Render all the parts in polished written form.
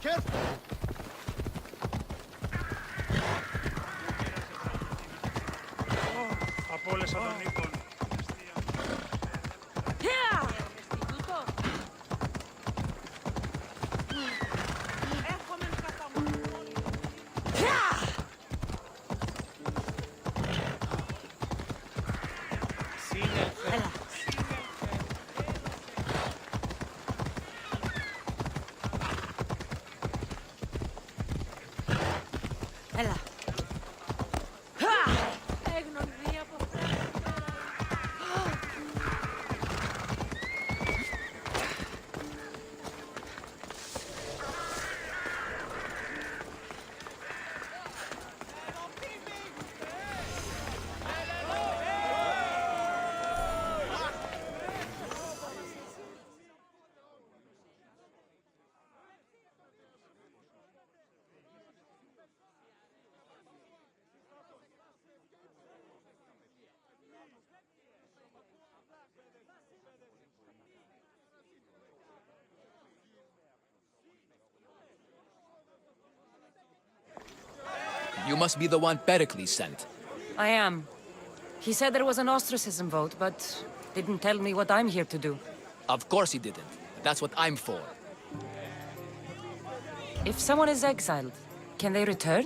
Careful! Απόλυσα τον Νίκον. Έλα. You must be the one Pericles sent. I am. He said there was an ostracism vote, but didn't tell me what I'm here to do. Of course he didn't. That's what I'm for. If someone is exiled, can they return?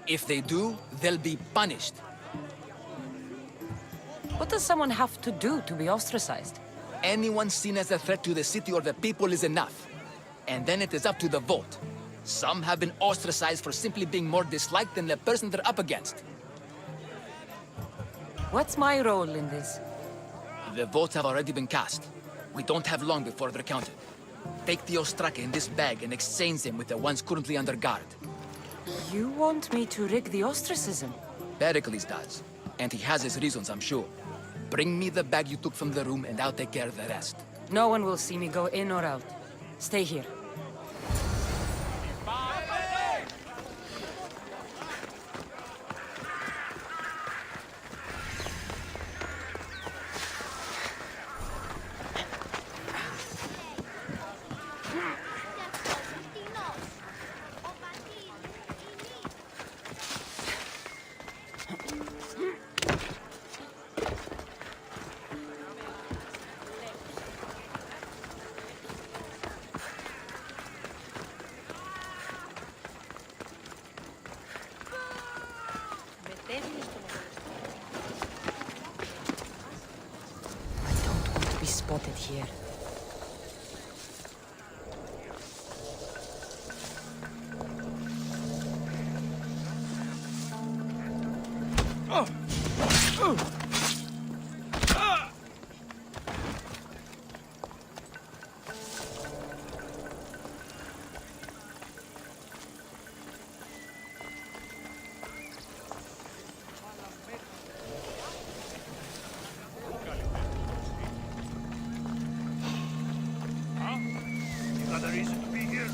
If they do, they'll be punished. What does someone have to do to be ostracized? Anyone seen as a threat to the city or the people is enough. And then it is up to the vote. Some have been ostracized for simply being more disliked than the person they're up against. What's my role in this? The votes have already been cast. We don't have long before they're counted. Take the Ostraka in this bag and exchange them with the ones currently under guard. You want me to rig the ostracism? Pericles does. And he has his reasons, I'm sure. Bring me the bag you took from the room and I'll take care of the rest. No one will see me go in or out. Stay here. I don't want to be spotted here. You got a reason to be here?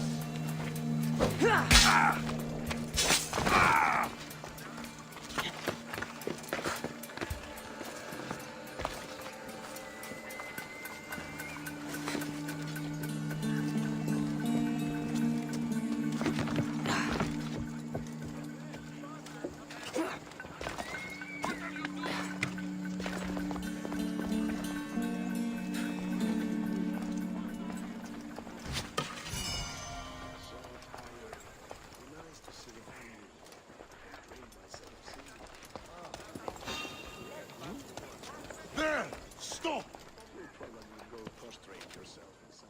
There! Stop! You'll probably go prostrate yourself in some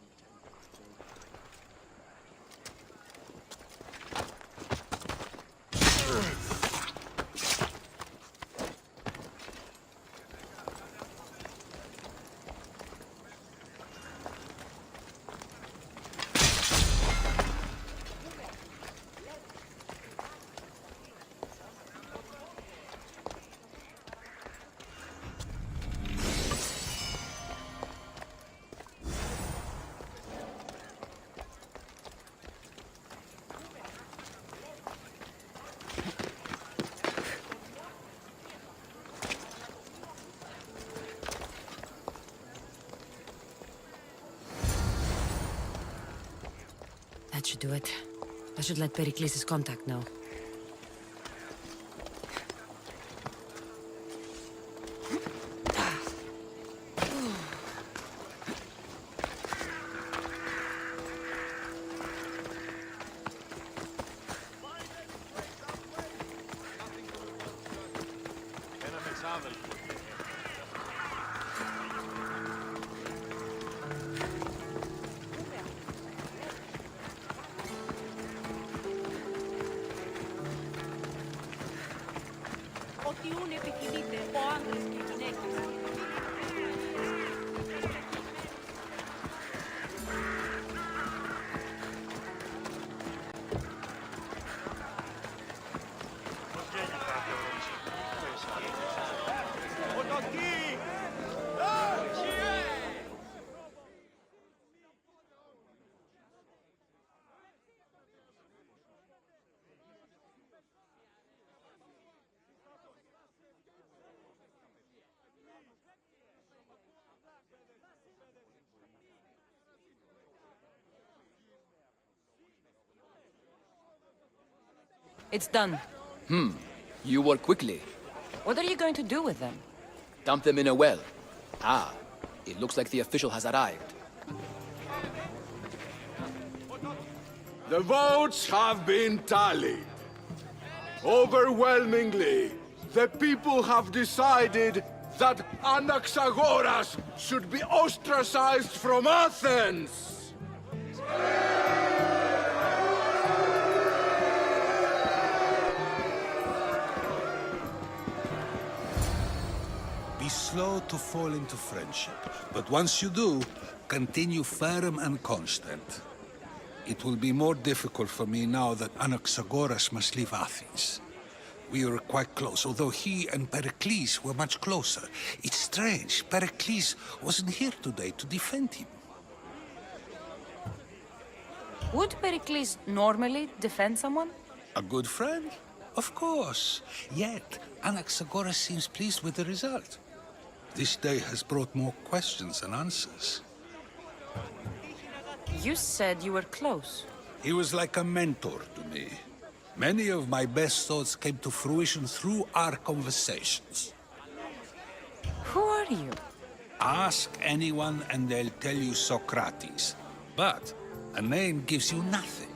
That should do it. I should let Pericles' contact know. Ότι ούν επιχειρείται ο άντρες και οι γυναίκες. It's done. You work quickly. What are you going to do with them? Dump them in a well. Ah, it looks like the official has arrived. The votes have been tallied. Overwhelmingly, the people have decided that Anaxagoras should be ostracized from Athens! Be slow to fall into friendship, but once you do, continue firm and constant. It will be more difficult for me now that Anaxagoras must leave Athens. We were quite close, although he and Pericles were much closer. It's strange, Pericles wasn't here today to defend him. Would Pericles normally defend someone? A good friend? Of course. Yet, Anaxagoras seems pleased with the result. This day has brought more questions than answers. You said you were close. He was like a mentor to me. Many of my best thoughts came to fruition through our conversations. Who are you? Ask anyone and they'll tell you Socrates. But a name gives you nothing.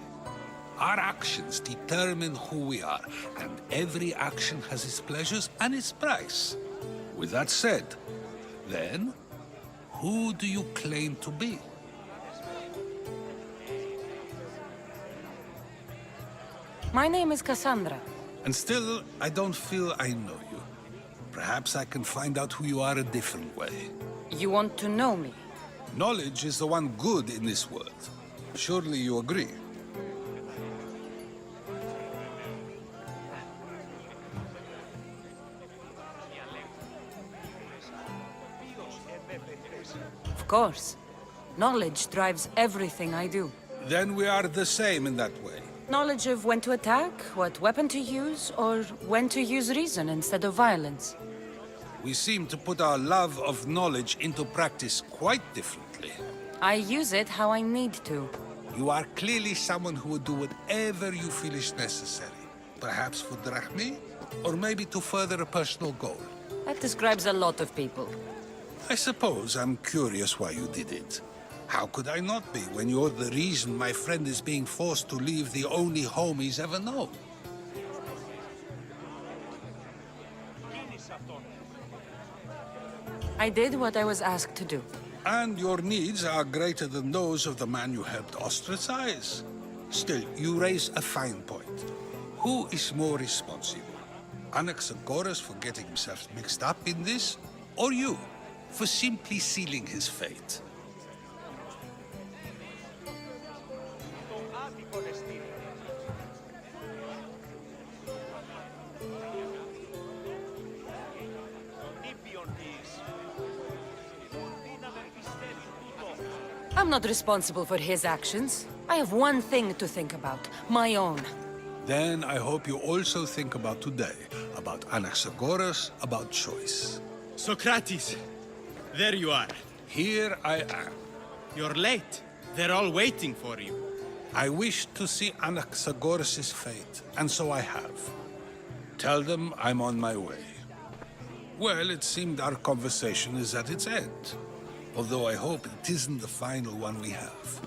Our actions determine who we are, and every action has its pleasures and its price. With that said, then, who do you claim to be? My name is Cassandra. And still, I don't feel I know you. Perhaps I can find out who you are a different way. You want to know me? Knowledge is the one good in this world. Surely you agree? Of course. Knowledge drives everything I do. Then we are the same in that way. Knowledge of when to attack, what weapon to use, or when to use reason instead of violence. We seem to put our love of knowledge into practice quite differently. I use it how I need to. You are clearly someone who would do whatever you feel is necessary. Perhaps for drachmi, or maybe to further a personal goal. That describes a lot of people. I suppose I'm curious why you did it. How could I not be when you're the reason my friend is being forced to leave the only home he's ever known? I did what I was asked to do. And your needs are greater than those of the man you helped ostracize. Still, you raise a fine point. Who is more responsible? Anaxagoras for getting himself mixed up in this? Or you, for simply sealing his fate? I'm not responsible for his actions. I have one thing to think about, my own. Then I hope you also think about today, about Anaxagoras, about choice. Socrates, there you are. Here I am. You're late. They're all waiting for you. I wish to see Anaxagoras' fate, and so I have. Tell them I'm on my way. Well, it seemed our conversation is at its end. Although I hope it isn't the final one we have.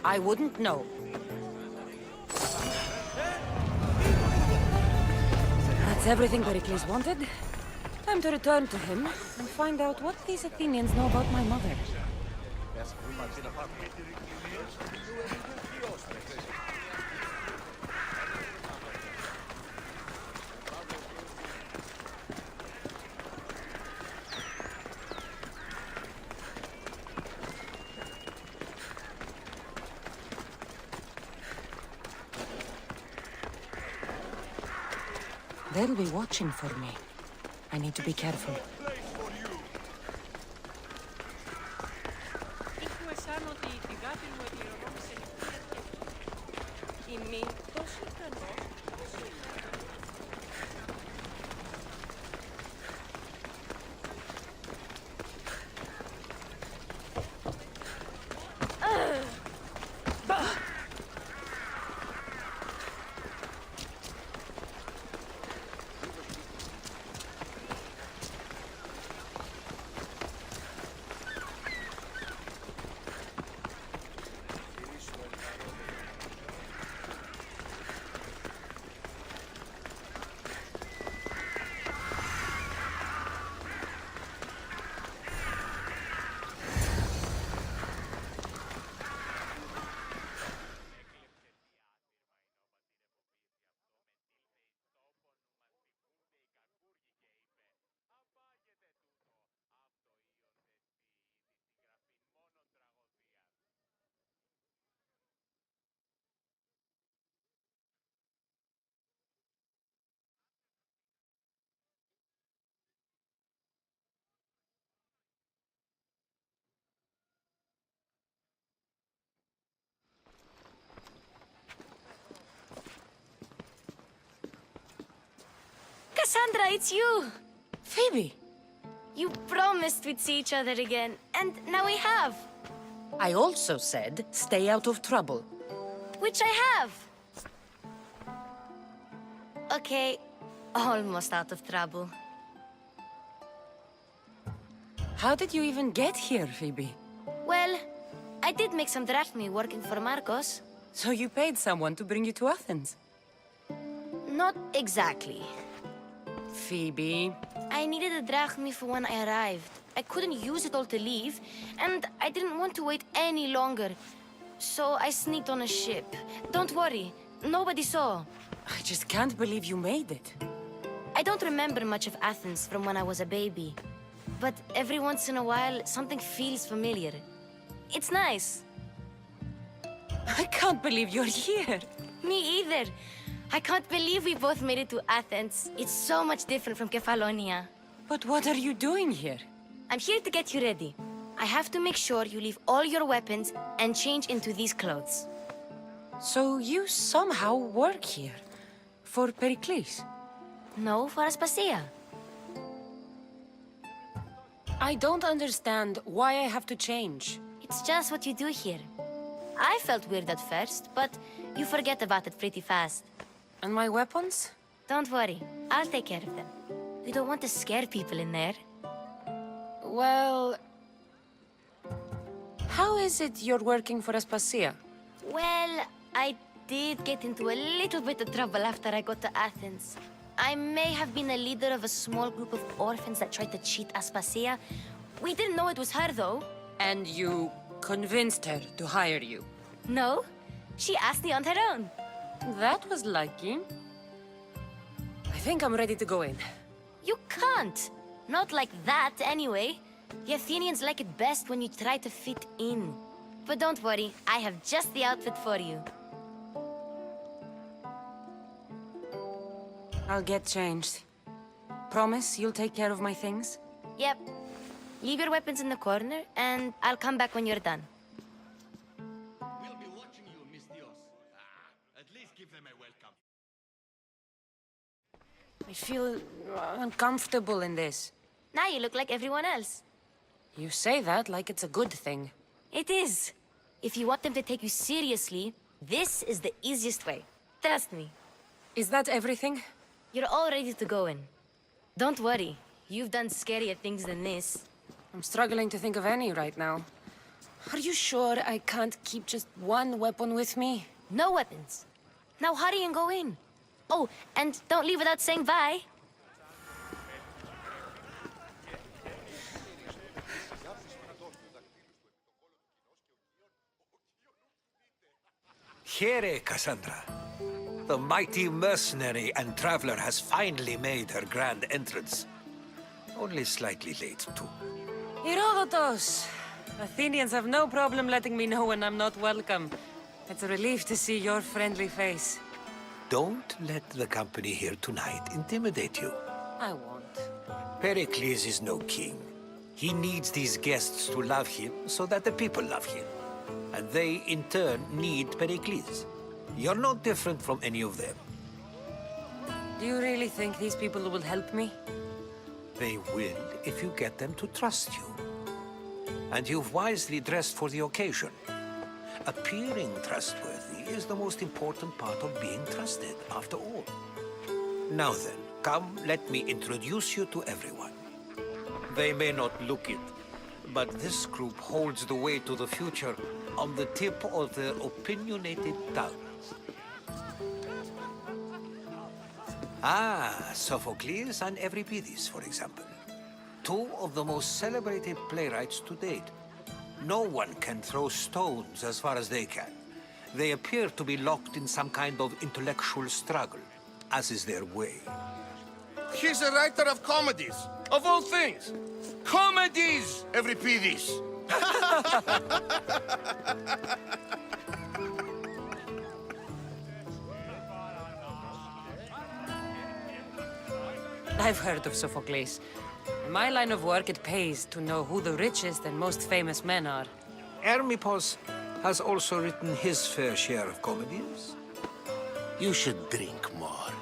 I wouldn't know. That's everything Pericles wanted. Time to return to him and find out what these Athenians know about my mother. They'll be watching for me. I need to be careful. Ήχου εσάν ότι η αγάπη μου επληρωνόμησε η μη τόσο ικανό. Cassandra, it's you! Phoebe! You promised we'd see each other again, and now we have. I also said, stay out of trouble. Which I have. Okay, almost out of trouble. How did you even get here, Phoebe? Well, I did make some drachmi working for Marcos. So you paid someone to bring you to Athens? Not exactly. Phoebe... I needed a drachmi for when I arrived. I couldn't use it all to leave, and I didn't want to wait any longer. So I sneaked on a ship. Don't worry, nobody saw. I just can't believe you made it. I don't remember much of Athens from when I was a baby. But every once in a while, something feels familiar. It's nice. I can't believe you're here. Me either. I can't believe we both made it to Athens. It's so much different from Kefalonia. But what are you doing here? I'm here to get you ready. I have to make sure you leave all your weapons and change into these clothes. So you somehow work here? For Pericles? No, for Aspasia. I don't understand why I have to change. It's just what you do here. I felt weird at first, but you forget about it pretty fast. And my weapons? Don't worry, I'll take care of them. We don't want to scare people in there. Well... How is it you're working for Aspasia? Well, I did get into a little bit of trouble after I got to Athens. I may have been a leader of a small group of orphans that tried to cheat Aspasia. We didn't know it was her, though. And you convinced her to hire you? No, she asked me on her own. That was lucky. I think I'm ready to go in. You can't. Not like that, anyway. The Athenians like it best when you try to fit in. But don't worry, I have just the outfit for you. I'll get changed. Promise you'll take care of my things? Yep. Leave your weapons in the corner, and I'll come back when you're done. We'll be watching you, Miss Dios. At least give them a welcome. I feel uncomfortable in this. Now you look like everyone else. You say that like it's a good thing. It is. If you want them to take you seriously, this is the easiest way. Trust me. Is that everything? You're all ready to go in. Don't worry. You've done scarier things than this. I'm struggling to think of any right now. Are you sure I can't keep just one weapon with me? No weapons. Now hurry and go in. Oh, and don't leave without saying bye. Here, Cassandra. The mighty mercenary and traveler has finally made her grand entrance. Only slightly late, too. Herodotus! Athenians have no problem letting me know when I'm not welcome. It's a relief to see your friendly face. Don't let the company here tonight intimidate you. I won't. Pericles is no king. He needs these guests to love him so that the people love him. And they, in turn, need Pericles. You're no different from any of them. Do you really think these people will help me? They will if you get them to trust you. And you've wisely dressed for the occasion. Appearing trustworthy is the most important part of being trusted, after all. Now then, come, let me introduce you to everyone. They may not look it, but this group holds the way to the future on the tip of their opinionated tongues. Ah, Sophocles and Euripides, for example. Two of the most celebrated playwrights to date. No one can throw stones as far as they can. They appear to be locked in some kind of intellectual struggle, as is their way. He's a writer of comedies, of all things. Comedies, Euripides. I've heard of Sophocles. In my line of work, it pays to know who the richest and most famous men are. Hermippos has also written his fair share of comedies. You should drink more.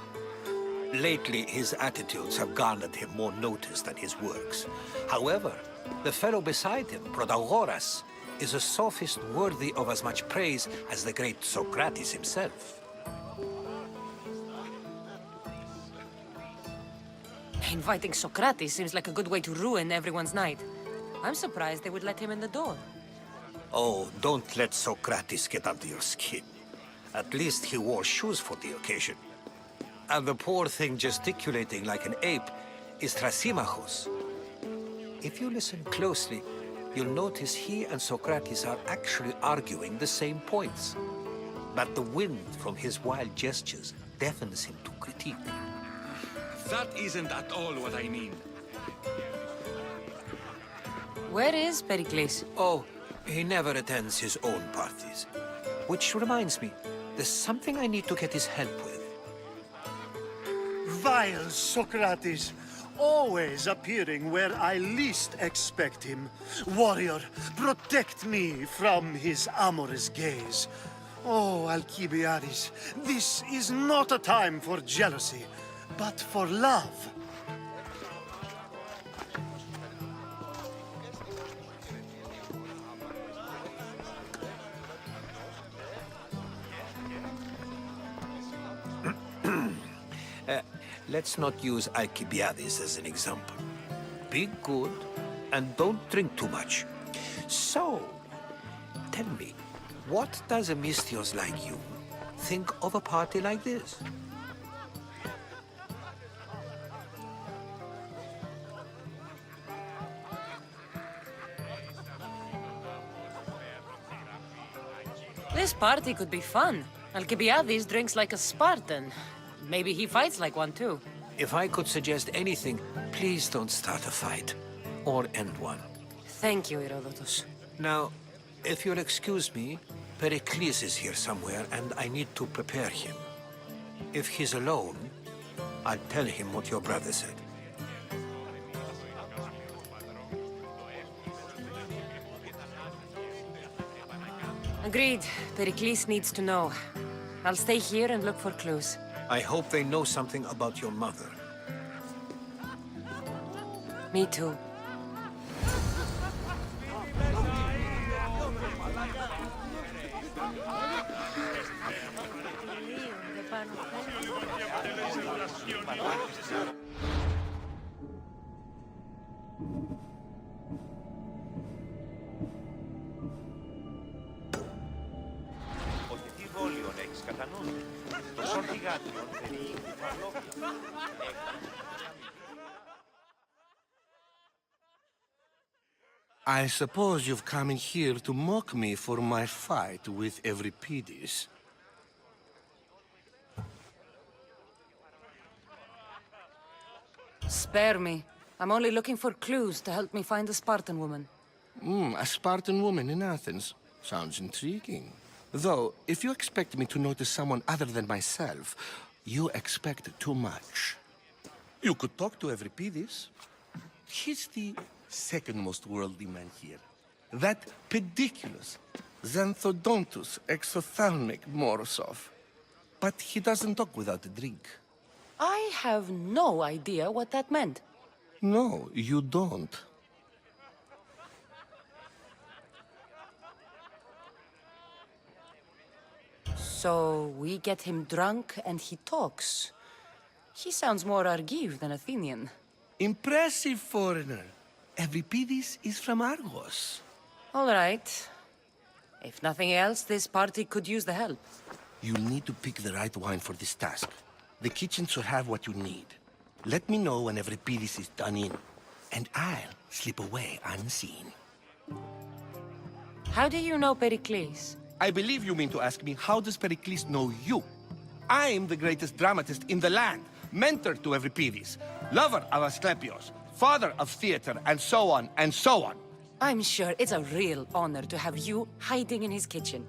Lately, his attitudes have garnered him more notice than his works. However, the fellow beside him, Protagoras, is a sophist worthy of as much praise as the great Socrates himself. Inviting Socrates seems like a good way to ruin everyone's night. I'm surprised they would let him in the door. Oh, don't let Socrates get under your skin. At least he wore shoes for the occasion. And the poor thing gesticulating like an ape is Thrasymachos. If you listen closely, you'll notice he and Socrates are actually arguing the same points. But the wind from his wild gestures deafens him to critique. That isn't at all what I mean. Where is Pericles? Oh, he never attends his own parties. Which reminds me, there's something I need to get his help with. Vile Socrates, always appearing where I least expect him. Warrior, protect me from his amorous gaze. Oh, Alcibiades, this is not a time for jealousy, but for love. Let's not use Alcibiades as an example. Be good and don't drink too much. So, tell me, what does a Misthios like you think of a party like this? This party could be fun. Alcibiades drinks like a Spartan. Maybe he fights like one, too. If I could suggest anything, please don't start a fight. Or end one. Thank you, Herodotus. Now, if you'll excuse me, Pericles is here somewhere, and I need to prepare him. If he's alone, I'll tell him what your brother said. Agreed. Pericles needs to know. I'll stay here and look for clues. I hope they know something about your mother. Me too. Ότι τι δόλιον έχεις κατά νου. Το σορτιγάτριον περιείχε φαρλόπια. I suppose you've come in here to mock me for my fight with Euripides. Spare me. I'm only looking for clues to help me find the Spartan woman. A Spartan woman in Athens. Sounds intriguing. Though, if you expect me to notice someone other than myself, you expect too much. You could talk to Euripides. He's the second most worldly man here. That pediculous, xanthodontus exophthalmic Morosov. But he doesn't talk without a drink. I have no idea what that meant. No, you don't. So we get him drunk and he talks. He sounds more Argiv than Athenian. Impressive foreigner. Euripides is from Argos. All right. If nothing else, this party could use the help. You'll need to pick the right wine for this task. The kitchen should have what you need. Let me know when Euripides is done in, and I'll slip away unseen. How do you know Pericles? I believe you mean to ask me, how does Pericles know you? I'm the greatest dramatist in the land, mentor to Euripides, lover of Asclepios, father of theater, and so on, and so on. I'm sure it's a real honor to have you hiding in his kitchen.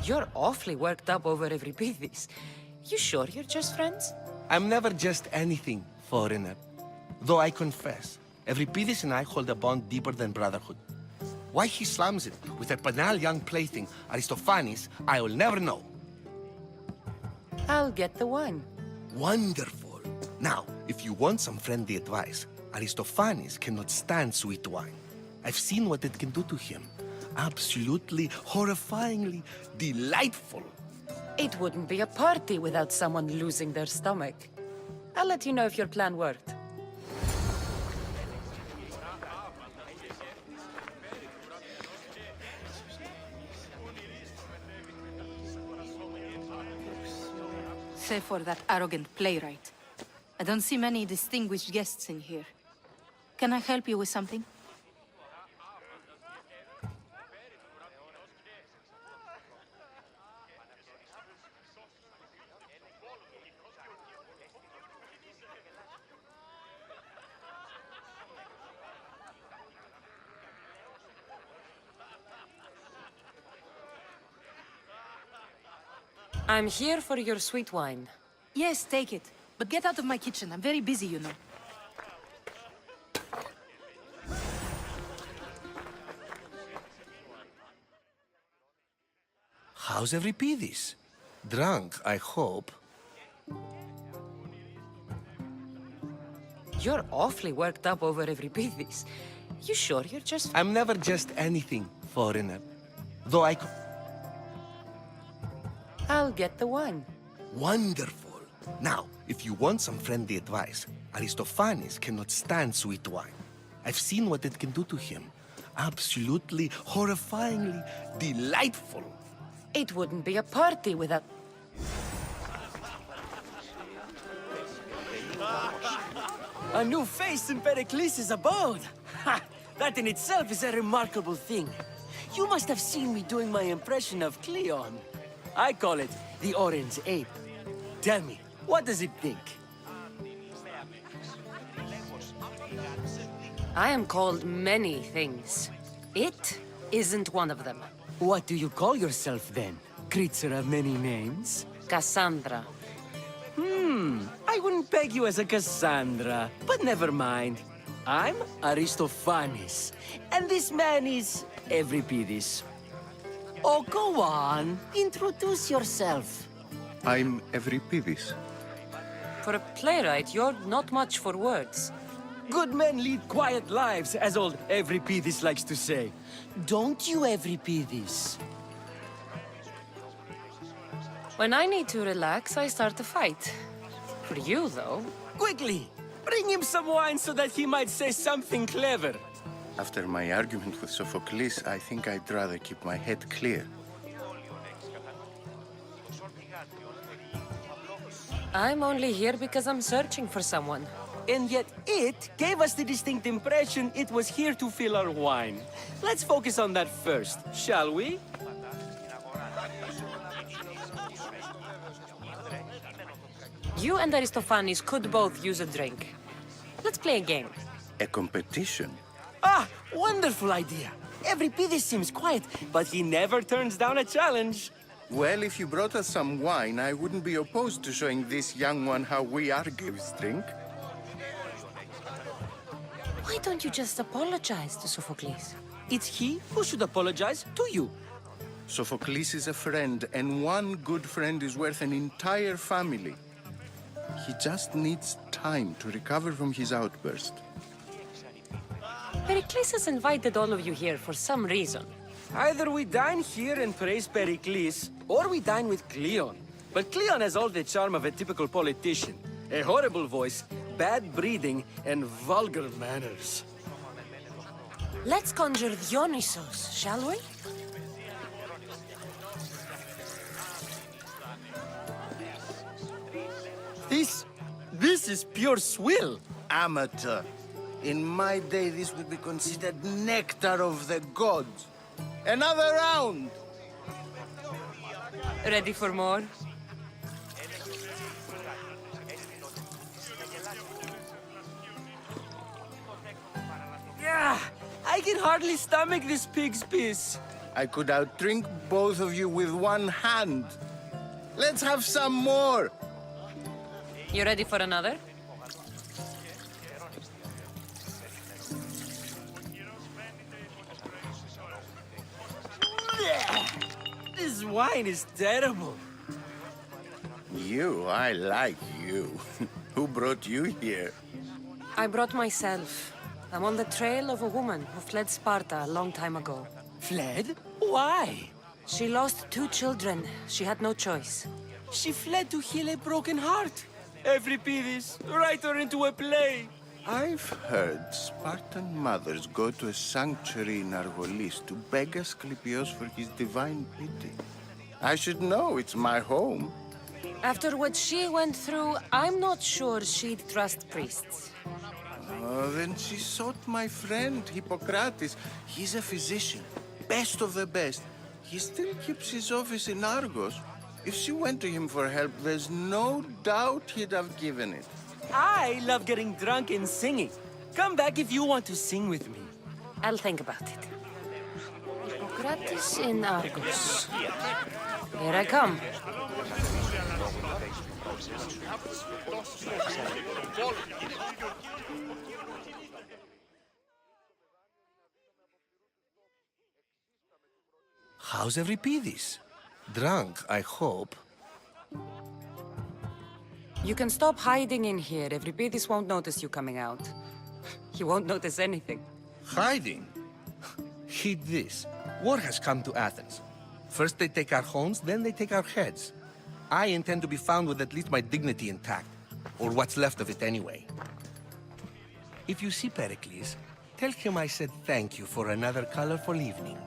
You're awfully worked up over Euripides. You sure you're just friends? I'm never just anything, foreigner. Though I confess, Euripides and I hold a bond deeper than brotherhood. Why he slams it with a banal young plaything, Aristophanes, I will never know. I'll get the wine. Wonderful. Now, if you want some friendly advice, Aristophanes cannot stand sweet wine. I've seen what it can do to him. Absolutely, horrifyingly delightful. It wouldn't be a party without someone losing their stomach. I'll let you know if your plan worked. Save for that arrogant playwright. I don't see many distinguished guests in here. Can I help you with something? I'm here for your sweet wine. Yes, take it. But get out of my kitchen. I'm very busy, you know. How's Euripides? Drunk, I hope. You're awfully worked up over Euripides. You sure you're just... I'm never just anything, foreigner. Though I... I'll get the wine. Wonderful. Now, if you want some friendly advice, Aristophanes cannot stand sweet wine. I've seen what it can do to him. Absolutely, horrifyingly delightful. It wouldn't be a party without... A new face in Pericles' abode! Ha! That in itself is a remarkable thing. You must have seen me doing my impression of Cleon. I call it the Orange Ape. Tell me, what does it think? I am called many things. It isn't one of them. What do you call yourself then? Creature of many names? Cassandra. I wouldn't peg you as a Cassandra, but never mind. I'm Aristophanes, and this man is Euripides. Oh, go on. Introduce yourself. I'm Euripides. For a playwright, you're not much for words. Good men lead quiet lives, as old Everypedes likes to say. Don't you, Everypedes? When I need to relax, I start a fight. For you, though. Quickly! Bring him some wine so that he might say something clever. After my argument with Sophocles, I think I'd rather keep my head clear. I'm only here because I'm searching for someone. And yet it gave us the distinct impression it was here to fill our wine. Let's focus on that first, shall we? You and Aristophanes could both use a drink. Let's play a game. A competition? Ah, wonderful idea. Everypedes seems quiet, but he never turns down a challenge. Well, if you brought us some wine, I wouldn't be opposed to showing this young one how we Argives drink. Why don't you just apologize to Sophocles? It's he who should apologize to you. Sophocles is a friend, and one good friend is worth an entire family. He just needs time to recover from his outburst. Pericles has invited all of you here for some reason. Either we dine here and praise Pericles, or we dine with Cleon. But Cleon has all the charm of a typical politician. A horrible voice, bad breeding, and vulgar manners. Let's conjure Dionysos, shall we? This is pure swill. Amateur. In my day, this would be considered nectar of the gods. Another round! Ready for more? Yeah, I can hardly stomach this pig's piss. I could outdrink both of you with one hand. Let's have some more! You ready for another? This wine is terrible. You, I like you. Who brought you here? I brought myself. I'm on the trail of a woman who fled Sparta a long time ago. Fled? Why? She lost 2 children. She had no choice. She fled to heal a broken heart. Everypedes, write her into a play. I've heard Spartan mothers go to a sanctuary in Argolis to beg Asclepios for his divine pity. I should know, it's my home. After what she went through, I'm not sure she'd trust priests. Oh, then she sought my friend, Hippocrates. He's a physician, best of the best. He still keeps his office in Argos. If she went to him for help, there's no doubt he'd have given it. I love getting drunk and singing. Come back if you want to sing with me. I'll think about it. Hippocrates in Argos. Here I come. How's Everypedes? Drunk, I hope. You can stop hiding in here. Everypedes won't notice you coming out. He won't notice anything. Hiding? Heed this. War has come to Athens. First they take our homes, then they take our heads. I intend to be found with at least my dignity intact. Or what's left of it anyway. If you see Pericles, tell him I said thank you for another colorful evening.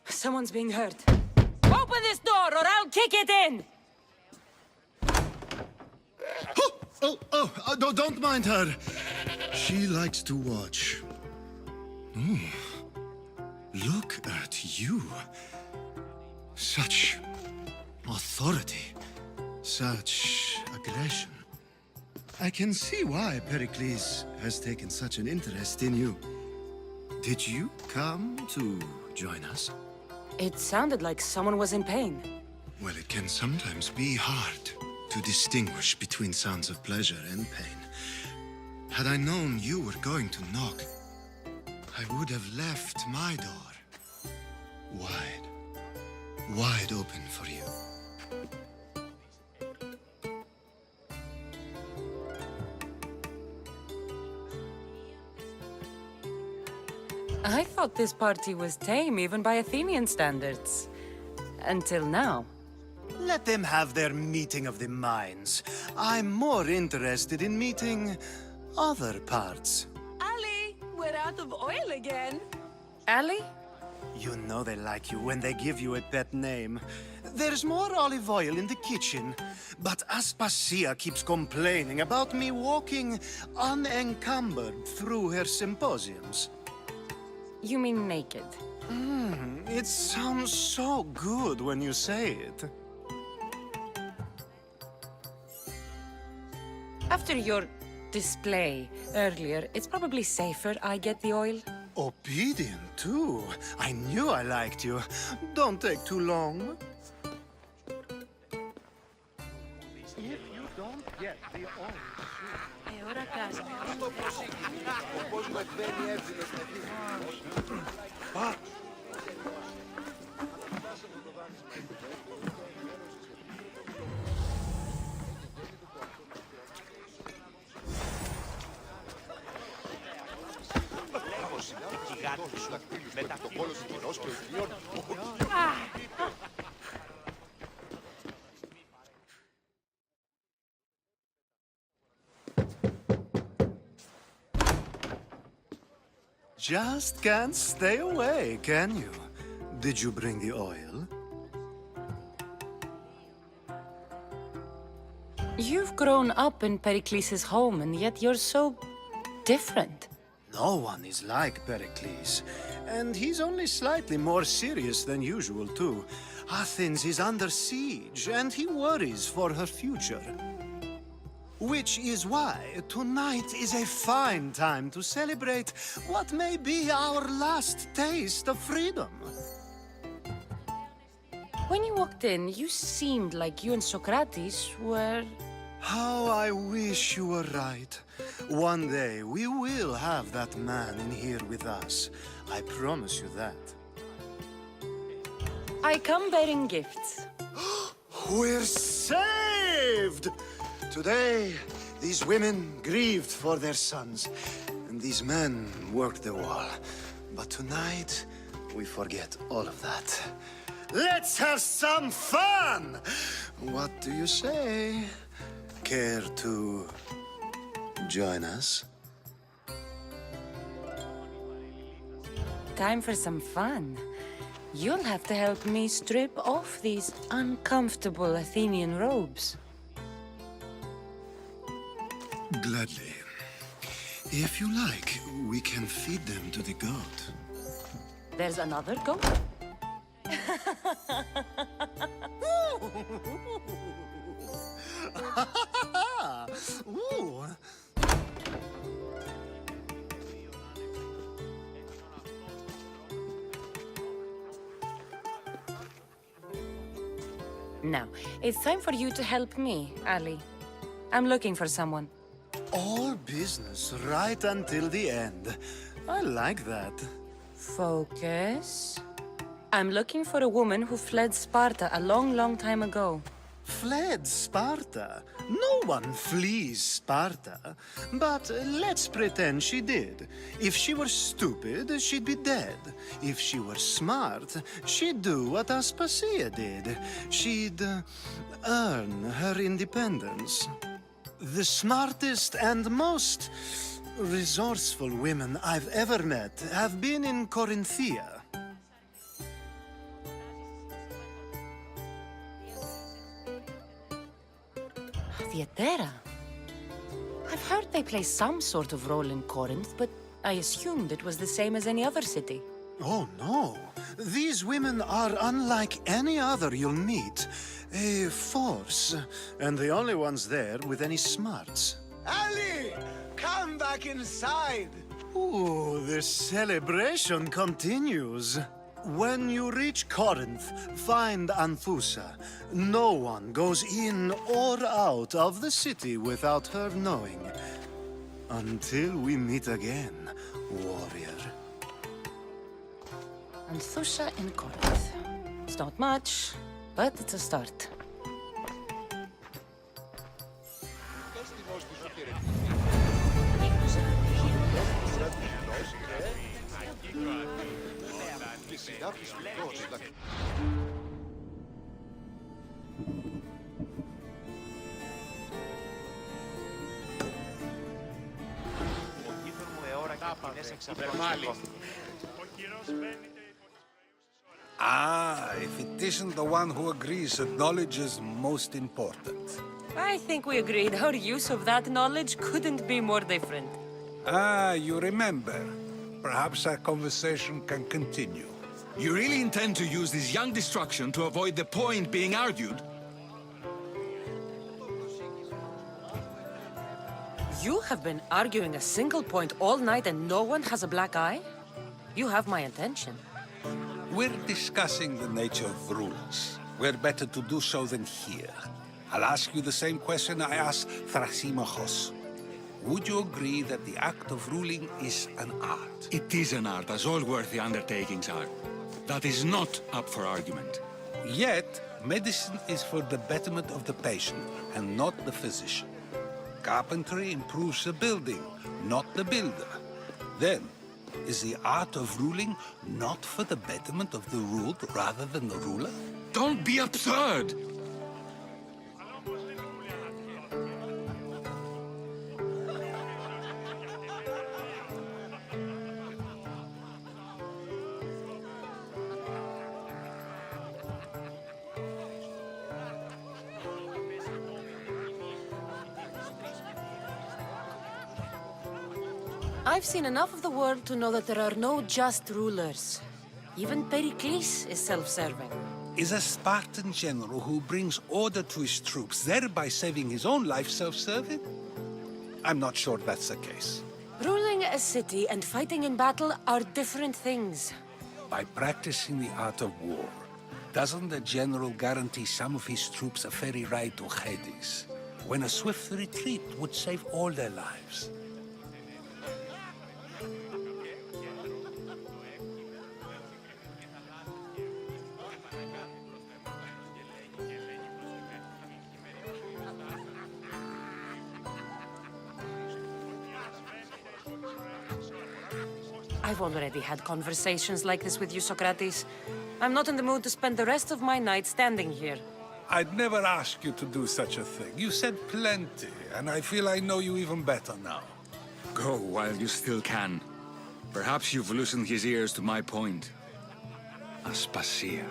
Someone's being hurt. Open this door or I'll kick it in! Don't mind her. She likes to watch. Look at you. Such authority, such aggression. I can see why Pericles has taken such an interest in you. Did you come to join us? It sounded like someone was in pain. Well, it can sometimes be hard to distinguish between sounds of pleasure and pain. Had I known you were going to knock, I would have left my door wide open for you. I thought this party was tame, even by Athenian standards. Until now. Let them have their meeting of the minds. I'm more interested in meeting other parts. Ali, we're out of oil again. Ali? You know they like you when they give you a pet name. There's more olive oil in the kitchen, but Aspasia keeps complaining about me walking unencumbered through her symposiums. You mean naked? It sounds so good when you say it. After your display earlier, it's probably safer I get the oil. Obedient, too. I knew I liked you. Don't take too long. If you don't get the oil... Ora casa. Just can't stay away, can you? Did you bring the oil? You've grown up in Pericles' home, and yet you're so different. No one is like Pericles, and he's only slightly more serious than usual, too. Athens is under siege, and he worries for her future. Which is why tonight is a fine time to celebrate what may be our last taste of freedom. When you walked in, you seemed like you and Socrates were... How I wish you were right. One day we will have that man in here with us. I promise you that. I come bearing gifts. We're saved! Today, these women grieved for their sons, and these men worked the wall. But tonight, we forget all of that. Let's have some fun! What do you say? Care to join us? Time for some fun. You'll have to help me strip off these uncomfortable Athenian robes. Gladly. If you like, we can feed them to the goat. There's another goat? Ooh. Now, it's time for you to help me, Ali. I'm looking for someone. All business right until the end. I like that. Focus. I'm looking for a woman who fled Sparta a long, long time ago. Fled Sparta? No one flees Sparta. But let's pretend she did. If she were stupid, she'd be dead. If she were smart, she'd do what Aspasia did. She'd earn her independence. The smartest and most resourceful women I've ever met have been in Corinthia. Theatera. I've heard they play some sort of role in Corinth, but I assumed it was the same as any other city. Oh, no. These women are unlike any other you'll meet. A force, and the only ones there with any smarts. Ali! Come back inside! Ooh, the celebration continues. When you reach Corinth, find Anthusa. No one goes in or out of the city without her knowing. Until we meet again, warrior. Anthusa in Corinth. It's not much, but it's a start. Ah, if it isn't the one who agrees that knowledge is most important. I think we agreed our use of that knowledge couldn't be more different. Ah, you remember. Perhaps our conversation can continue. You really intend to use this young destruction to avoid the point being argued? You have been arguing a single point all night and no one has a black eye? You have my attention. We're discussing the nature of rulers. Where better to do so than here? I'll ask you the same question I asked Thrasymachos. Would you agree that the act of ruling is an art? It is an art, as all worthy undertakings are. That is not up for argument. Yet, medicine is for the betterment of the patient, and not the physician. Carpentry improves the building, not the builder. Then, is the art of ruling not for the betterment of the ruled rather than the ruler? Don't be absurd! I've seen enough of the world to know that there are no just rulers. Even Pericles is self-serving. Is a Spartan general who brings order to his troops, thereby saving his own life, self-serving? I'm not sure that's the case. Ruling a city and fighting in battle are different things. By practicing the art of war, doesn't the general guarantee some of his troops a ferry ride to Hades, when a swift retreat would save all their lives? I've already had conversations like this with you, Socrates. I'm not in the mood to spend the rest of my night standing here. I'd never ask you to do such a thing. You said plenty, and I feel I know you even better now. Go while you still can. Perhaps you've loosened his ears to my point. Aspasia.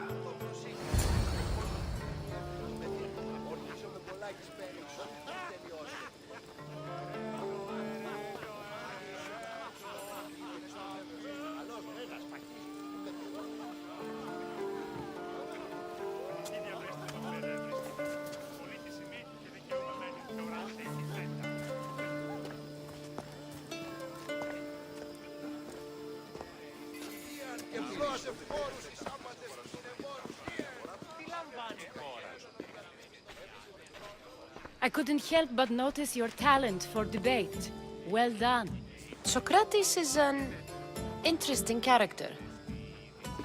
I couldn't help but notice your talent for debate. Well done. Socrates is an interesting character.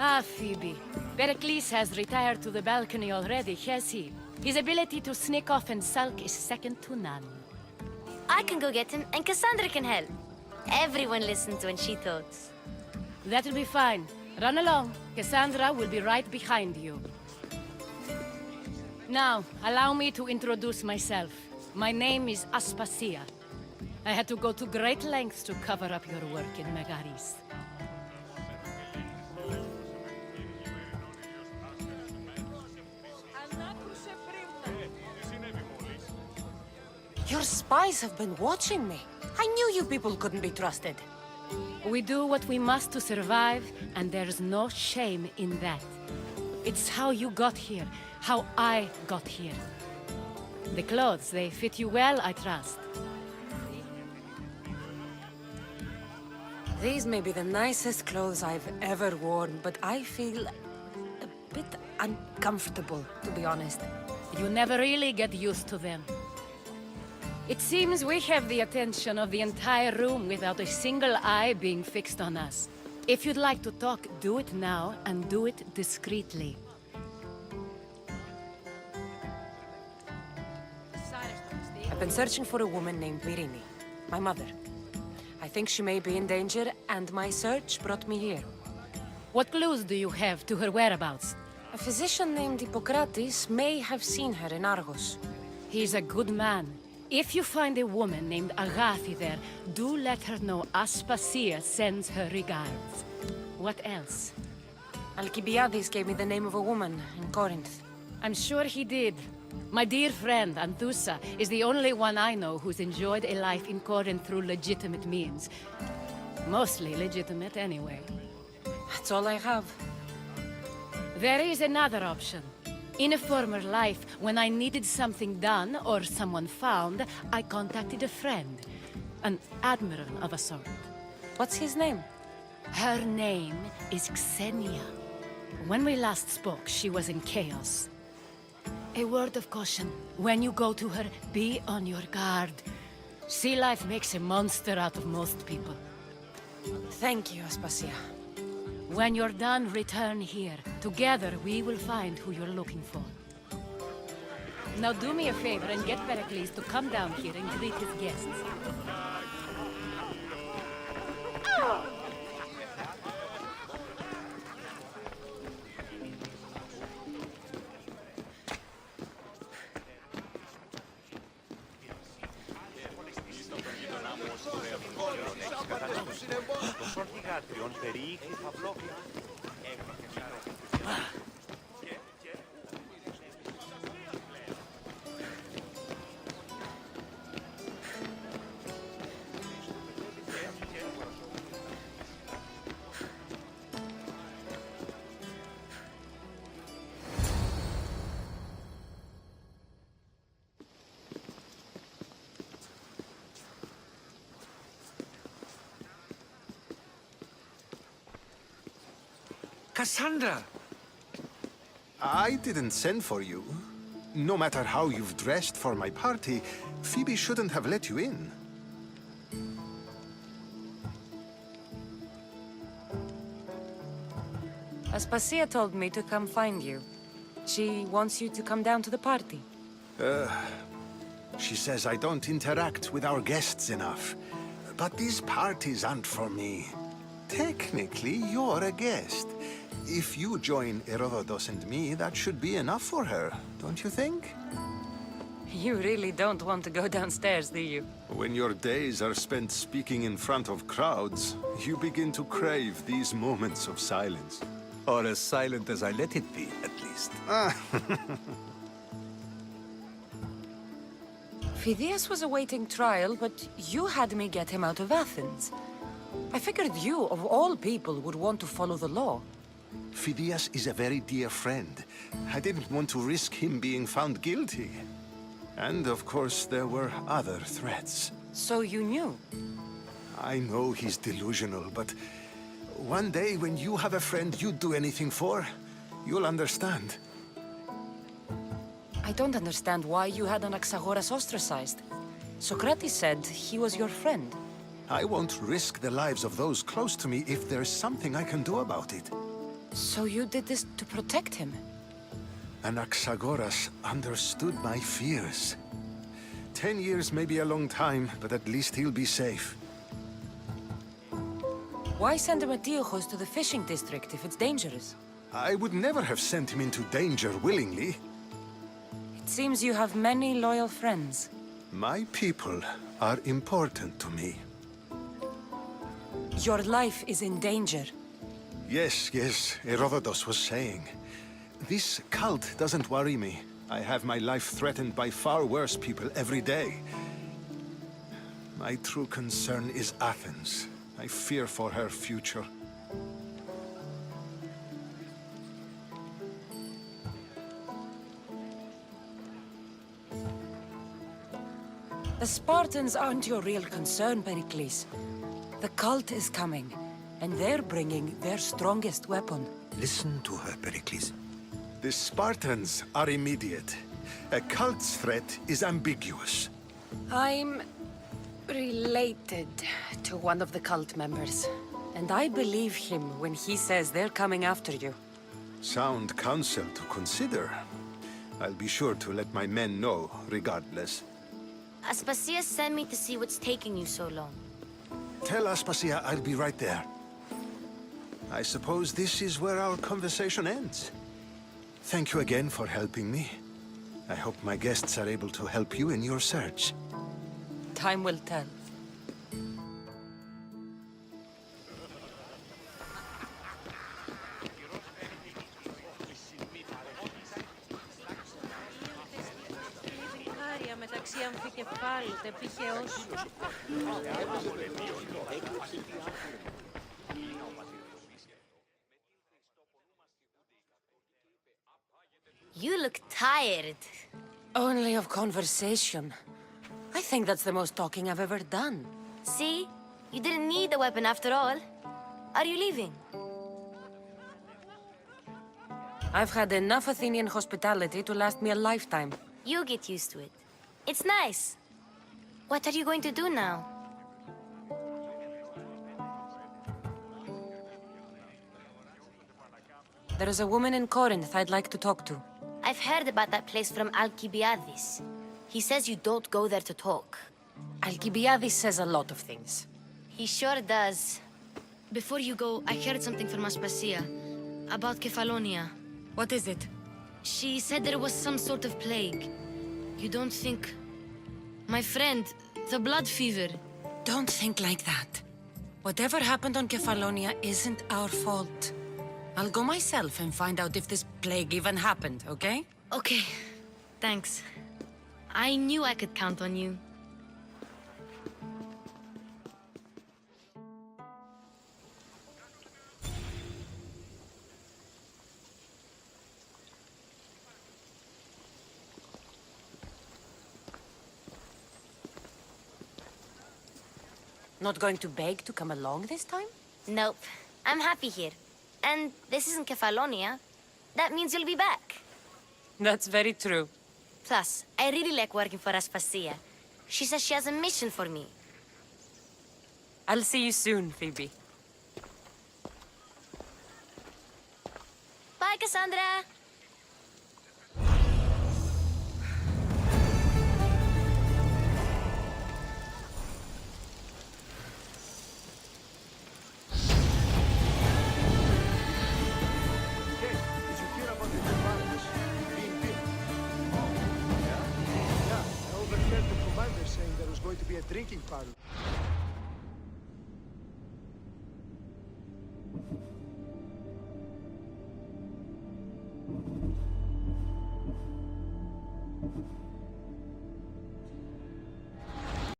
Ah, Phoebe. Pericles has retired to the balcony already, has he? His ability to sneak off and sulk is second to none. I can go get him, and Cassandra can help. Everyone listens when she talks. That'll be fine. Run along. Cassandra will be right behind you. Now, allow me to introduce myself. My name is Aspasia. I had to go to great lengths to cover up your work in Megaris. Your spies have been watching me. I knew you people couldn't be trusted. We do what we must to survive, and there's no shame in that. It's how you got here, how I got here. The clothes, they fit you well, I trust. These may be the nicest clothes I've ever worn, but I feel a bit uncomfortable, to be honest. You never really get used to them. It seems we have the attention of the entire room without a single eye being fixed on us. If you'd like to talk, do it now, and do it discreetly. I've been searching for a woman named Mirini, my mother. I think she may be in danger, and my search brought me here. What clues do you have to her whereabouts? A physician named Hippocrates may have seen her in Argos. He's a good man. If you find a woman named Agathi there, do let her know Aspasia sends her regards. What else? Alcibiades gave me the name of a woman in Corinth. I'm sure he did. My dear friend, Anthusa, is the only one I know who's enjoyed a life in Corinth through legitimate means. Mostly legitimate, anyway. That's all I have. There is another option. In a former life, when I needed something done or someone found, I contacted a friend. An admiral of a sort. What's his name? Her name is Xenia. When we last spoke, she was in chaos. A word of caution. When you go to her, be on your guard. Sea life makes a monster out of most people. Thank you, Aspasia. When you're done, return here. Together, we will find who you're looking for. Now do me a favor and get Pericles to come down here and greet his guests. Cassandra! I didn't send for you. No matter how you've dressed for my party, Phoebe shouldn't have let you in. Aspasia told me to come find you. She wants you to come down to the party. She says I don't interact with our guests enough. But these parties aren't for me. Technically, you're a guest. If you join Herodotus and me, that should be enough for her, don't you think? You really don't want to go downstairs, do you? When your days are spent speaking in front of crowds, you begin to crave these moments of silence. Or as silent as I let it be, at least. Phidias was awaiting trial, but you had me get him out of Athens. I figured you, of all people, would want to follow the law. Phidias is a very dear friend. I didn't want to risk him being found guilty. And of course, there were other threats. So you knew? I know he's delusional, but one day when you have a friend you'd do anything for, you'll understand. I don't understand why you had Anaxagoras ostracized. Socrates said he was your friend. I won't risk the lives of those close to me if there's something I can do about it. So you did this to protect him? Anaxagoras understood my fears. 10 years may be a long time, but at least he'll be safe. Why send Emetiochos to the fishing district if it's dangerous? I would never have sent him into danger willingly. It seems you have many loyal friends. My people are important to me. Your life is in danger. Yes, Herodotus was saying. This cult doesn't worry me. I have my life threatened by far worse people every day. My true concern is Athens. I fear for her future. The Spartans aren't your real concern, Pericles. The cult is coming, and they're bringing their strongest weapon. Listen to her, Pericles. The Spartans are immediate. A cult's threat is ambiguous. I'm related to one of the cult members, and I believe him when he says they're coming after you. Sound counsel to consider. I'll be sure to let my men know, regardless. Aspasia sent me to see what's taking you so long. Tell Aspasia I'll be right there. I suppose this is where our conversation ends. Thank you again for helping me. I hope my guests are able to help you in your search. Time will tell. Μεταξύ αμφικεφάλου, τεπίχεώς σου. You look tired. Only of conversation. I think that's the most talking I've ever done. See? You didn't need the weapon after all. Are you leaving? I've had enough Athenian hospitality to last me a lifetime. You get used to it. It's nice. What are you going to do now? There is a woman in Corinth I'd like to talk to. I've heard about that place from Alcibiades. He says you don't go there to talk. Alcibiades says a lot of things. He sure does. Before you go, I heard something from Aspasia about Kefalonia. What is it? She said there was some sort of plague. You don't think... My friend, the blood fever. Don't think like that. Whatever happened on Kefalonia isn't our fault. I'll go myself and find out if this plague even happened, okay? Okay. Thanks. I knew I could count on you. Not going to beg to come along this time? Nope. I'm happy here. And this isn't Kefalonia. That means you'll be back. That's very true. Plus, I really like working for Aspasia. She says she has a mission for me. I'll see you soon, Phoebe. Bye, Cassandra! To be a drinking party.